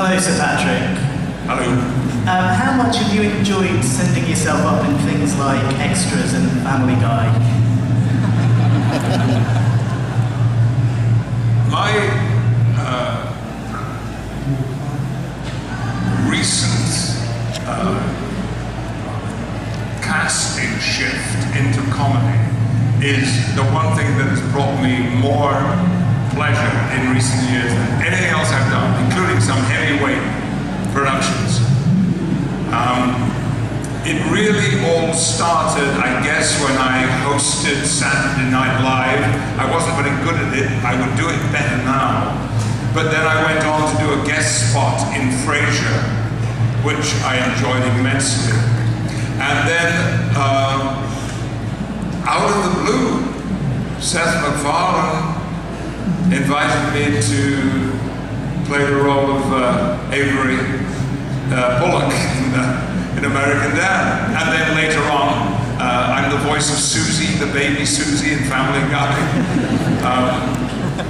Hello, Sir Patrick. Hello. How much have you enjoyed sending yourself up in things like Extras and Family Guy? My recent casting shift into comedy is the one thing that has brought me more pleasure in recent years than anything else I've done, including some heavyweight productions. It really all started, I guess, when I hosted Saturday Night Live. I wasn't very good at it. I would do it better now. But then I went on to do a guest spot in Frasier, which I enjoyed immensely. And then, out of the blue, Seth MacFarlane invited me to play the role of Avery Bullock in American Dad. And then later on, I'm the voice of Susie, the baby Susie in Family Guy.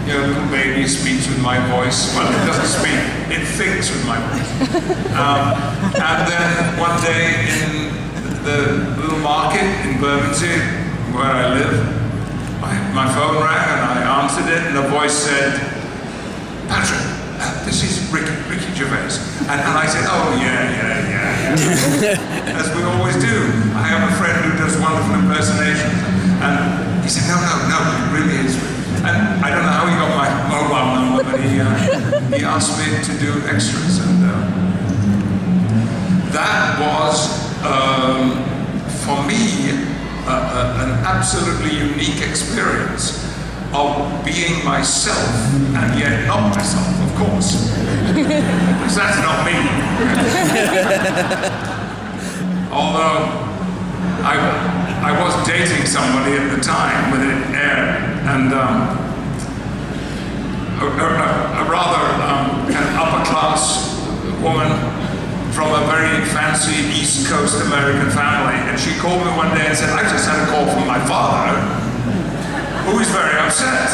You know, little baby speaks with my voice. Well, it doesn't speak, it thinks with my voice. And then one day in the little market in Bermondsey, where I live, my phone rang and I answered it, and the voice said, "Patrick, this is Ricky Gervais." And I said, "Oh, yeah. As we always do. I have a friend who does wonderful impersonations." And he said, no, it really is. And I don't know how he got my mobile number, but he asked me to do Extras. And that was, for me, an absolutely unique experience of being myself, and yet not myself, of course, because that's not me. Although I was dating somebody at the time when it aired, and a rather kind of upper-class woman from a very fancy East Coast American family, and she called me one day and said, "I just had a call from my father, who is very upset.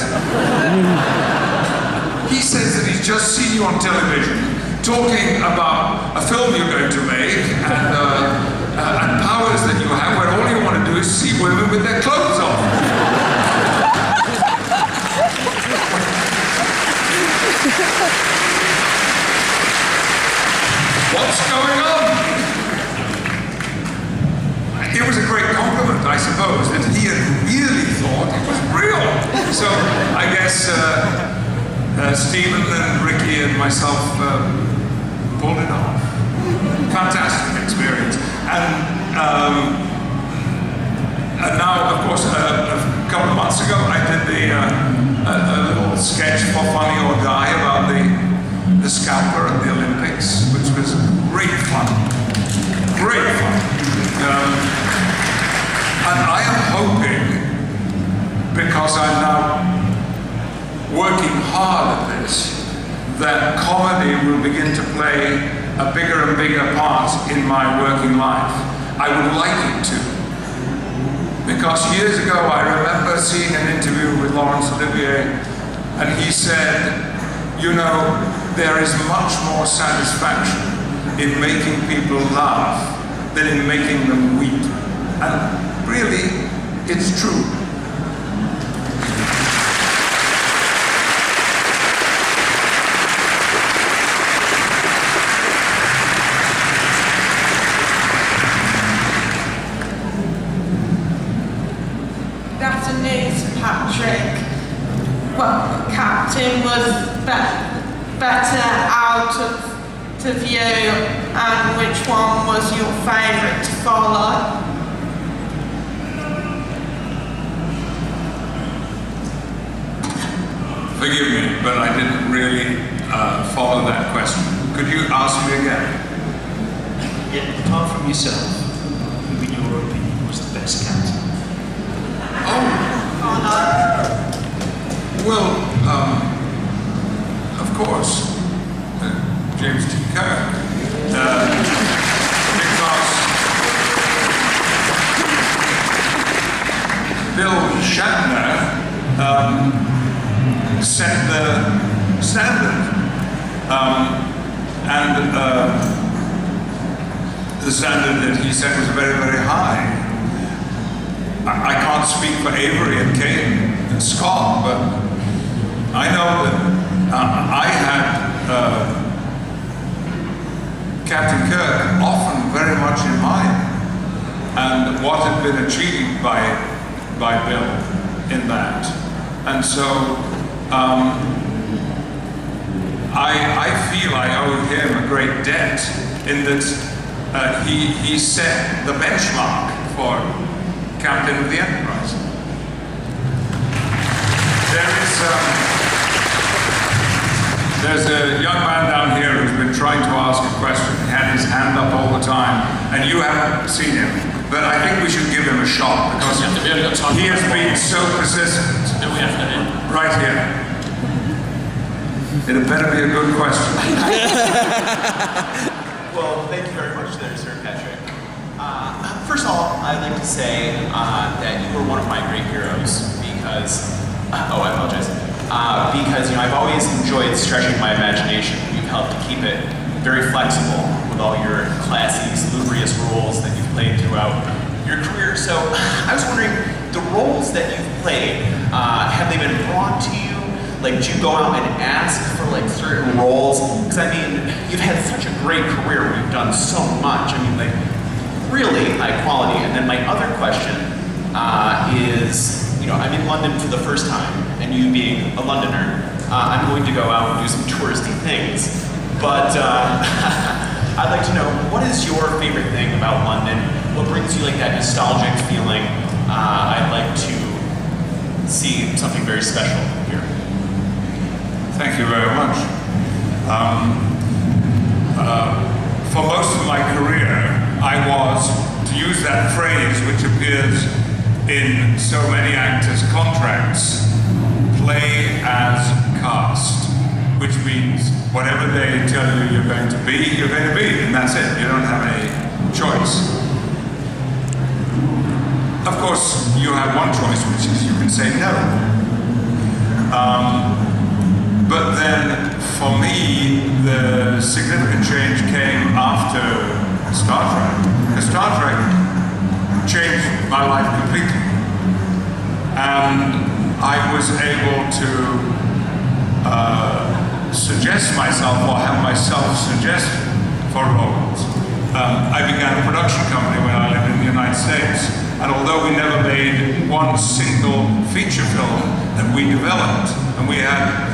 He says that he's just seen you on television talking about a film you're going to make and powers that you have where all you want to do is see women with their clothes on." What's going on? It was a great compliment, I suppose, that he had really thought it was real. So I guess Stephen and Ricky and myself pulled it off. Fantastic experience. And now, of course, a couple of months ago, I did a little sketch for Funny or Die about the scalper at the Olympics, which was great fun. Great fun. And I am hoping, because I'm now working hard at this, that comedy will begin to play a bigger and bigger part in my working life. I would like it to. Because years ago I remember seeing an interview with Laurence Olivier, and he said, you know, there is much more satisfaction in making people laugh than in making them weep. And really, it's true. Good afternoon, Patrick. Well, Captain was better out of view, and which one was your favourite to follow? Forgive me, but I didn't really follow that question. Could you ask me again? Yeah, apart from yourself, who in your opinion was the best captain? Oh no. Well, of course, James T. Kirk. Because Bill Shatner set the standard. And the standard that he set was very, very high. I can't speak for Avery and Kate and Scott, but I know that I had Captain Kirk often very much in mind, and what had been achieved by Bill in that. And so I feel I owe him a great debt in that he set the benchmark for Captain of the Enterprise. There's a young man down here who's been trying to ask a question. He had his hand up all the time, and you haven't seen him. But I think we should give him a shot because he has been so persistent. Right here. It had better be a good question. Well, thank you very much there, Sir Patrick. First of all, I'd like to say that you were one of my great heroes because, I apologize. Because I've always enjoyed stretching my imagination. You've helped to keep it very flexible with all your classy, salubrious roles that you've played throughout your career. So I was wondering, the roles that you've played, have they been brought to you? Like, do you go out and ask for like certain roles? Because I mean, you've had such a great career where you've done so much. I mean, like, really high quality. And then my other question is, I'm in London for the first time, and you being a Londoner, I'm going to go out and do some touristy things. But I'd like to know, what is your favorite thing about London? What brings you like that nostalgic feeling? I'd like to see something very special here. Thank you very much. For most of my career, I was, to use that phrase which appears in so many actors' contracts, play as cast, which means whatever they tell you you're going to be, and that's it. You don't have any choice. Of course, you have one choice, which is you can say no. But then, for me, the significant change came after Star Trek. Because Star Trek changed my life completely. And I was able to suggest myself, or have myself suggested for roles. I began a production company when I lived in the United States. And although we never made one single feature film that we developed, and we had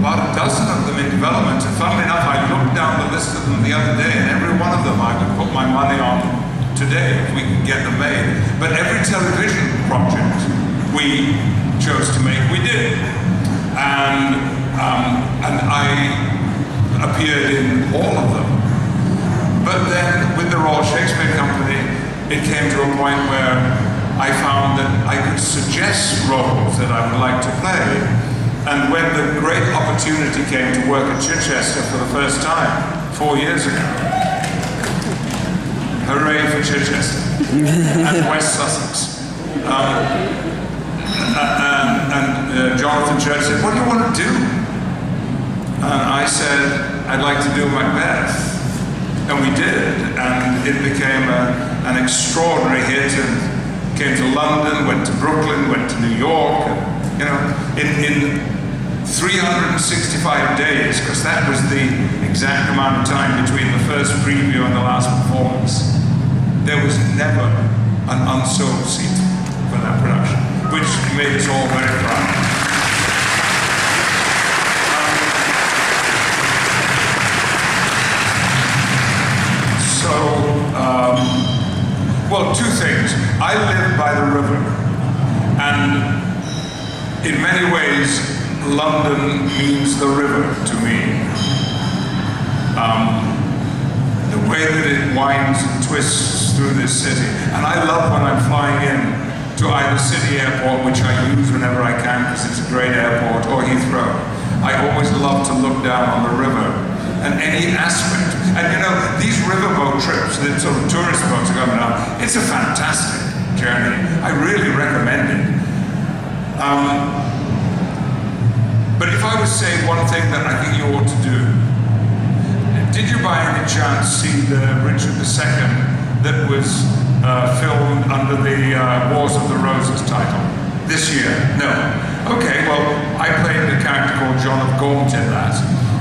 about a dozen of them in development, and funnily enough, I looked down the list of them the other day, and every one of them I would put my money on today if we could get them made. But every television project we chose to make, we did. And I appeared in all of them. But then with the Royal Shakespeare Company, it came to a point where I found that I could suggest roles that I would like to play. And when the great opportunity came to work at Chichester for the first time, 4 years ago, hooray for Chichester and West Sussex. Jonathan Church said, "What do you want to do?" And I said, "I'd like to do Macbeth." And we did, and it became an extraordinary hit, and came to London, went to Brooklyn, went to New York, and, in 365 days, because that was the exact amount of time between the first preview and the last performance, there was never an unsold seat for that production, which made us all very proud. Well, two things. I live by the river, and in many ways, London means the river to me. The way that it winds and twists through this city. And I love when I'm flying in to either City Airport, which I use whenever I can because it's a great airport, or Heathrow. I always love to look down on the river and any aspect. And these riverboat trips, the sort of tourist boats are coming out, it's a fantastic journey. I really recommend it. But if I was saying one thing that I think you ought to do, Did you by any chance see the Richard II that was filmed under the Wars of the Roses title this year? No. Okay, well, I played a character called John of Gaunt in that,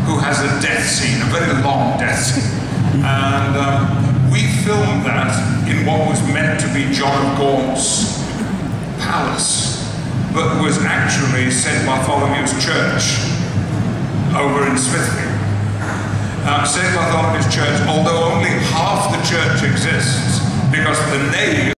who has a death scene, a very long death scene. And we filmed that in what was meant to be John of Gaunt's palace, but was actually St. Bartholomew's Church over in Smithfield. St. Bartholomew's Church, although only half the church exists, because the nave